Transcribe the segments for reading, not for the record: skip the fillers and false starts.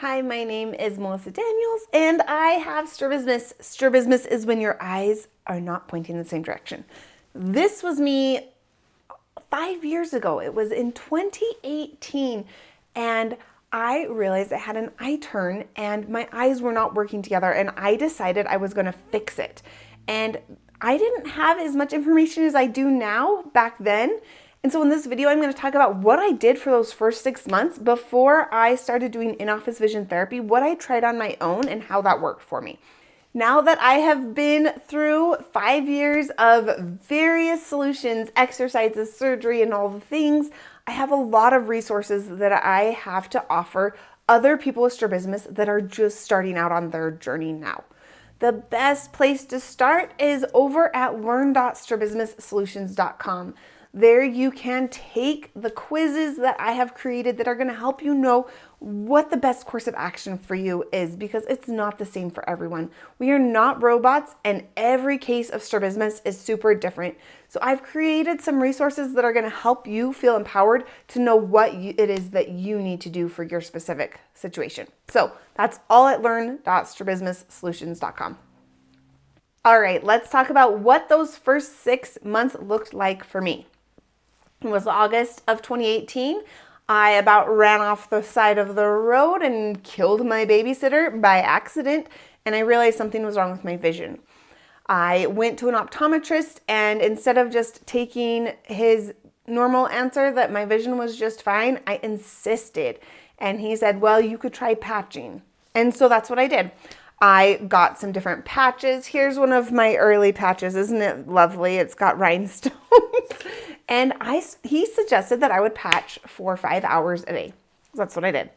Hi, my name is Melissa Daniels, and I have strabismus. Strabismus is when your eyes are not pointing in the same direction. This was me 5 years ago. It was in 2018, and I realized I had an eye turn and my eyes were not working together, and I decided I was going to fix it. And I didn't have as much information as I do now back then. And so in this video, I'm going to talk about what I did for those first 6 months before I started doing in-office vision therapy, what I tried on my own, and how that worked for me. Now that I have been through 5 years of various solutions, exercises, surgery, and all the things, I have a lot of resources that I have to offer other people with strabismus that are just starting out on their journey now. The best place to start is over at learn.strabismussolutions.com. There you can take the quizzes that I have created that are going to help you know what the best course of action for you is, because it's not the same for everyone. We are not robots, and every case of strabismus is super different. So I've created some resources that are going to help you feel empowered to know what it is that you need to do for your specific situation. So that's all at learn.strabismussolutions.com. All right, let's talk about what those first 6 months looked like for me. It was August of 2018. I about ran off the side of the road and killed my babysitter by accident, and I realized something was wrong with my vision. I went to an optometrist, and instead of just taking his normal answer that my vision was just fine, I insisted. And he said, well, you could try patching. And so that's what I did. I got some different patches. Here's one of my early patches. Isn't it lovely? It's got rhinestones. And he suggested that I would patch for 5 hours a day. So that's what I did.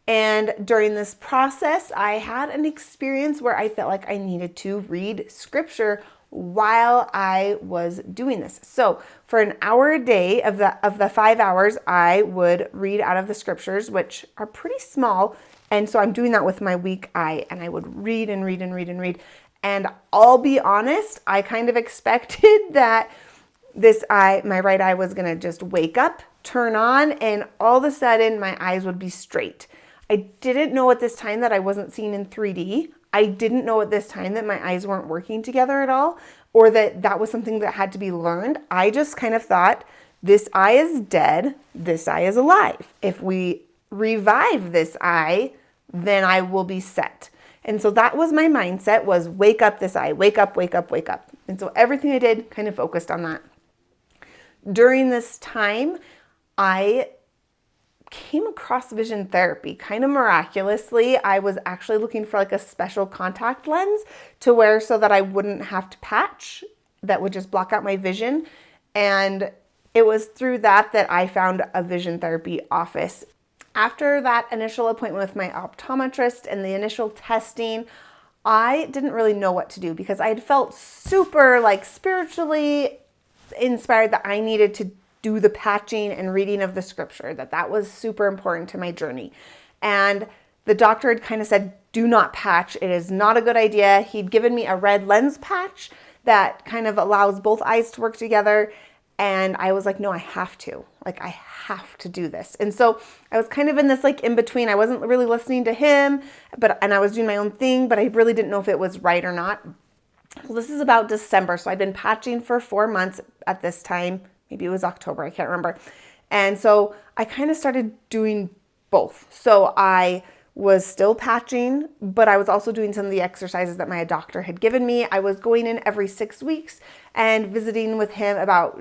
And during this process, I had an experience where I felt like I needed to read scripture while I was doing this. So for an hour a day of the 5 hours, I would read out of the scriptures, which are pretty small. And so I'm doing that with my weak eye, and I would read and read and read and read. And I'll be honest, I kind of expected that this eye, my right eye, was gonna just wake up, turn on, and all of a sudden my eyes would be straight. I didn't know at this time that I wasn't seeing in 3D. I didn't know at this time that my eyes weren't working together at all, or that was something that had to be learned. I just kind of thought, this eye is dead, this eye is alive. If we revive this eye, then I will be set. And so that was my mindset, was wake up this eye, wake up, wake up, wake up. And so everything I did kind of focused on that. During this time, I came across vision therapy kind of miraculously. I was actually looking for like a special contact lens to wear so that I wouldn't have to patch, that would just block out my vision. And it was through that I found a vision therapy office. After that initial appointment with my optometrist and the initial testing, I didn't really know what to do, because I had felt super spiritually inspired that I needed to do the patching and reading of the scripture, that was super important to my journey. And the doctor had kind of said, do not patch. It is not a good idea. He'd given me a red lens patch that kind of allows both eyes to work together. And I was like, no, I have to. I have to do this. And so I was kind of in this in between. I wasn't really listening to him, and I was doing my own thing, but I really didn't know if it was right or not. Well, this is about December. So I'd been patching for 4 months at this time. Maybe it was October, I can't remember. And so I kind of started doing both. So I was still patching, but I was also doing some of the exercises that my doctor had given me. I was going in every 6 weeks and visiting with him about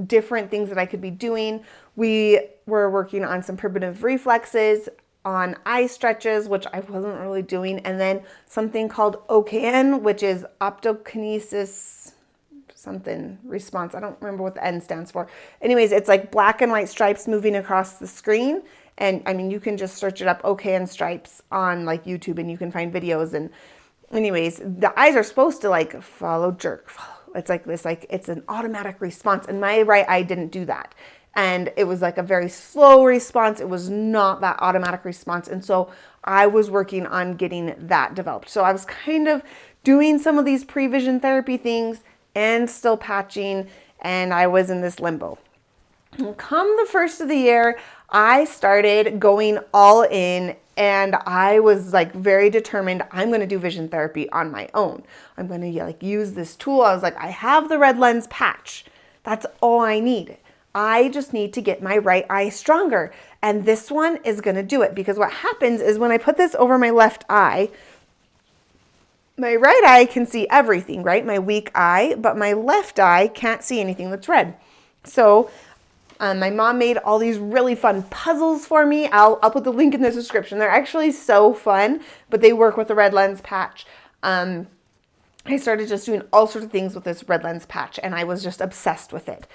different things that I could be doing. We were working on some primitive reflexes, on eye stretches, which I wasn't really doing, and then something called OKN, which is optokinesis something response. I don't remember what the N stands for. Anyways, it's like black and white stripes moving across the screen. And I mean, you can just search it up, OKN stripes, on YouTube, and you can find videos. And anyways, the eyes are supposed to follow, jerk. It's like this, it's an automatic response. And my right eye didn't do that. And it was a very slow response. It was not that automatic response. And so I was working on getting that developed. So I was kind of doing some of these pre-vision therapy things and still patching, and I was in this limbo. Come the first of the year, I started going all in And I was like very determined, I'm going to do vision therapy on my own. I'm going to like use this tool. I was like, I have the red lens patch. That's all I need. I just need to get my right eye stronger. And this one is going to do it, because what happens is when I put this over my left eye, my right eye can see everything, right? My weak eye, but my left eye can't see anything that's red. So my mom made all these really fun puzzles for me. I'll put the link in the description. They're actually so fun, but they work with the red lens patch. I started just doing all sorts of things with this red lens patch, and I was just obsessed with it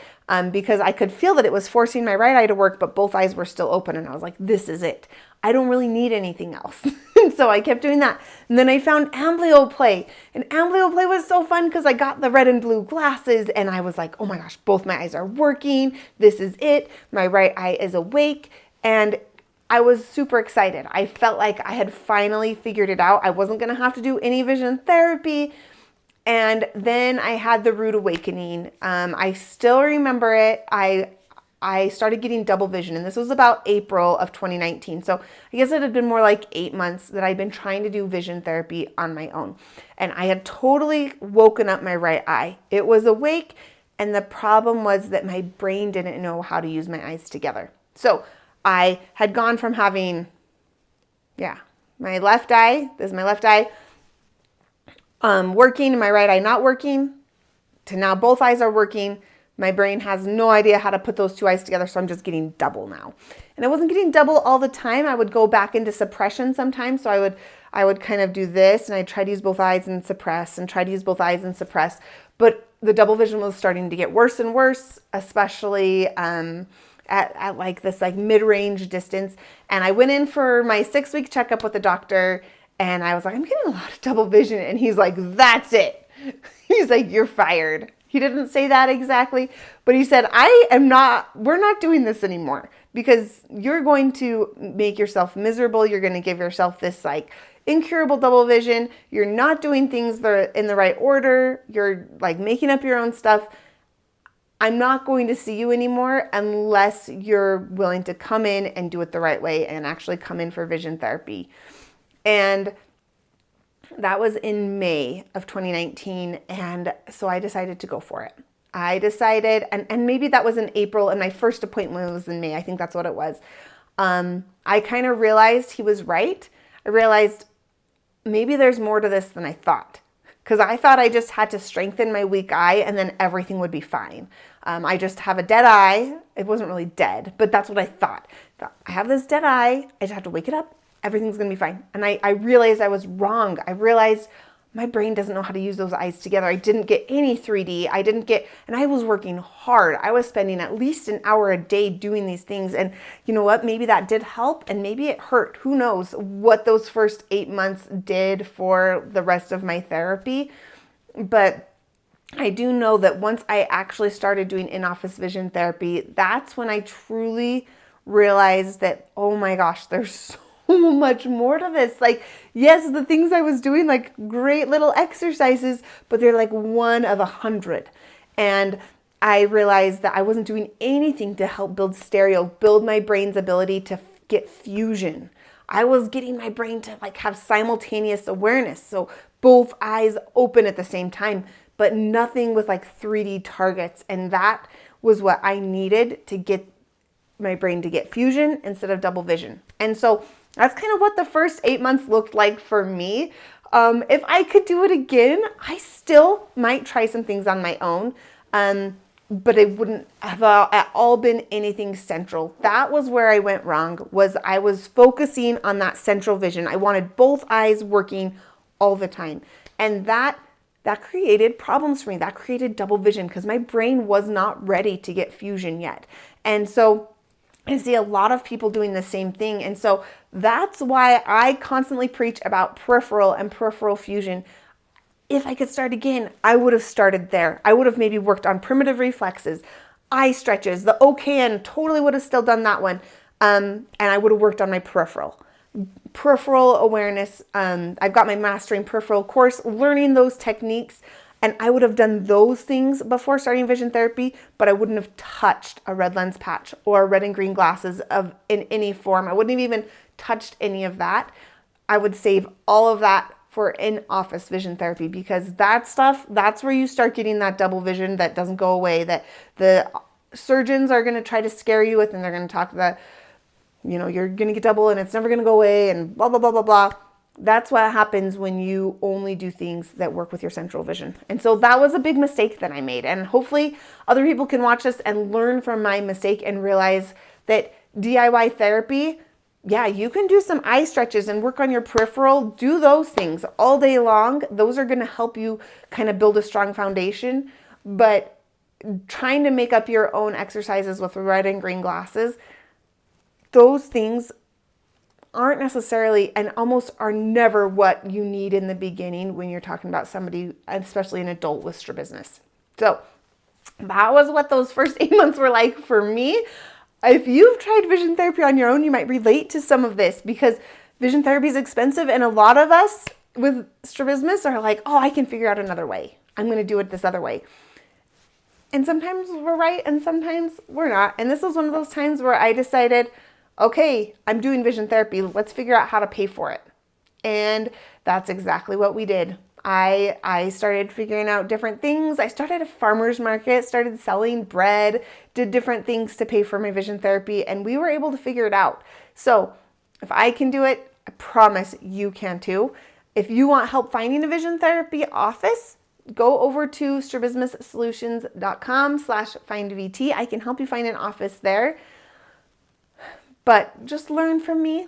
because I could feel that it was forcing my right eye to work, but both eyes were still open, and I was like, this is it. I don't really need anything else. And so I kept doing that. And then I found amblyoplathy, and amblyoplathy was so fun because I got the red and blue glasses, and I was like, oh my gosh, both my eyes are working. This is it. My right eye is awake, and I was super excited. I felt like I had finally figured it out. I wasn't going to have to do any vision therapy. And then I had the rude awakening. I still remember it. I started getting double vision, and this was about April of 2019. So I guess it had been more like 8 months that I'd been trying to do vision therapy on my own. And I had totally woken up my right eye. It was awake, and the problem was that my brain didn't know how to use my eyes together. So I had gone from having, my left eye, this is my left eye, working and my right eye not working, to now both eyes are working. My brain has no idea how to put those two eyes together, so I'm just getting double now. And I wasn't getting double all the time. I would go back into suppression sometimes. So I would kind of do this, and I'd try to use both eyes and suppress, and try to use both eyes and suppress. But the double vision was starting to get worse and worse, especially at like this like mid-range distance. And I went in for my 6-week checkup with the doctor, and I was like, I'm getting a lot of double vision. And he's like, that's it. He's like, you're fired. He didn't say that exactly, but he said, we're not doing this anymore, because you're going to make yourself miserable. You're going to give yourself this like incurable double vision. You're not doing things in the right order. You're like making up your own stuff. I'm not going to see you anymore unless you're willing to come in and do it the right way and actually come in for vision therapy. And that was in May of 2019. And so I decided to go for it. I decided, and maybe that was in April, and my first appointment was in May. I think that's what it was. I kind of realized he was right. I realized maybe there's more to this than I thought, because I thought I just had to strengthen my weak eye and then everything would be fine. I just have a dead eye. It wasn't really dead, but that's what I thought. I have this dead eye. I just have to wake it up. Everything's going to be fine. And I realized I was wrong. I realized my brain doesn't know how to use those eyes together. I didn't get any 3D. And I was working hard. I was spending at least an hour a day doing these things. And you know what? Maybe that did help, and maybe it hurt. Who knows what those first 8 months did for the rest of my therapy. But I do know that once I actually started doing in-office vision therapy, that's when I truly realized that, oh my gosh, there's so much more to this. Like, yes, the things I was doing, like great little exercises, but they're like one of 100. And I realized that I wasn't doing anything to help build stereo, build my brain's ability to get fusion. I was getting my brain to like have simultaneous awareness. So both eyes open at the same time, but nothing with like 3D targets. And that was what I needed to get my brain to get fusion instead of double vision. And so that's kind of what the first 8 months looked like for me. If I could do it again, I still might try some things on my own, but it wouldn't have at all been anything central. That was where I went wrong, was I was focusing on that central vision. I wanted both eyes working all the time. And that created problems for me. That created double vision because my brain was not ready to get fusion yet. And so I see a lot of people doing the same thing. And so that's why I constantly preach about peripheral and peripheral fusion. If I could start again, I would have started there. I would have maybe worked on primitive reflexes, eye stretches, the OKN, totally would have still done that one. And I would have worked on my peripheral awareness. I've got my Mastering Peripheral course, learning those techniques. And I would have done those things before starting vision therapy, but I wouldn't have touched a red lens patch or red and green glasses in any form. I wouldn't have even touched any of that. I would save all of that for in-office vision therapy, because that stuff, that's where you start getting that double vision that doesn't go away, that the surgeons are going to try to scare you with, and they're going to talk that, you're going to get double and it's never going to go away and blah, blah, blah, blah, blah. That's what happens when you only do things that work with your central vision. And so that was a big mistake that I made. And hopefully other people can watch this and learn from my mistake and realize that DIY therapy, yeah, you can do some eye stretches and work on your peripheral. Do those things all day long. Those are going to help you kind of build a strong foundation. But trying to make up your own exercises with red and green glasses, those things aren't necessarily and almost are never what you need in the beginning when you're talking about somebody, especially an adult with strabismus. So that was what those first 8 months were like for me. If you've tried vision therapy on your own, you might relate to some of this, because vision therapy is expensive, and a lot of us with strabismus are like, oh, I can figure out another way. I'm going to do it this other way. And sometimes we're right and sometimes we're not. And this was one of those times where I decided, okay, I'm doing vision therapy. Let's figure out how to pay for it. And that's exactly what we did. I started figuring out different things. I started a farmer's market, started selling bread, did different things to pay for my vision therapy, and we were able to figure it out. So if I can do it, I promise you can too. If you want help finding a vision therapy office, go over to strabismussolutions.com/findvt. I can help you find an office there. But just learn from me.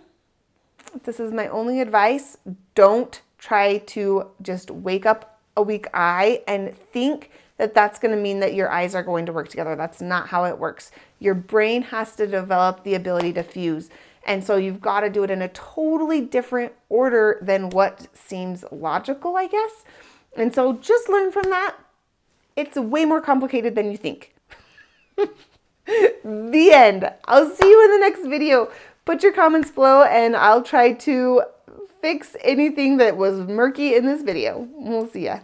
This is my only advice. Don't try to just wake up a weak eye and think that that's going to mean that your eyes are going to work together. That's not how it works. Your brain has to develop the ability to fuse. And so you've got to do it in a totally different order than what seems logical, I guess. And so just learn from that. It's way more complicated than you think. The end. I'll see you in the next video. Put your comments below and I'll try to fix anything that was murky in this video. We'll see ya.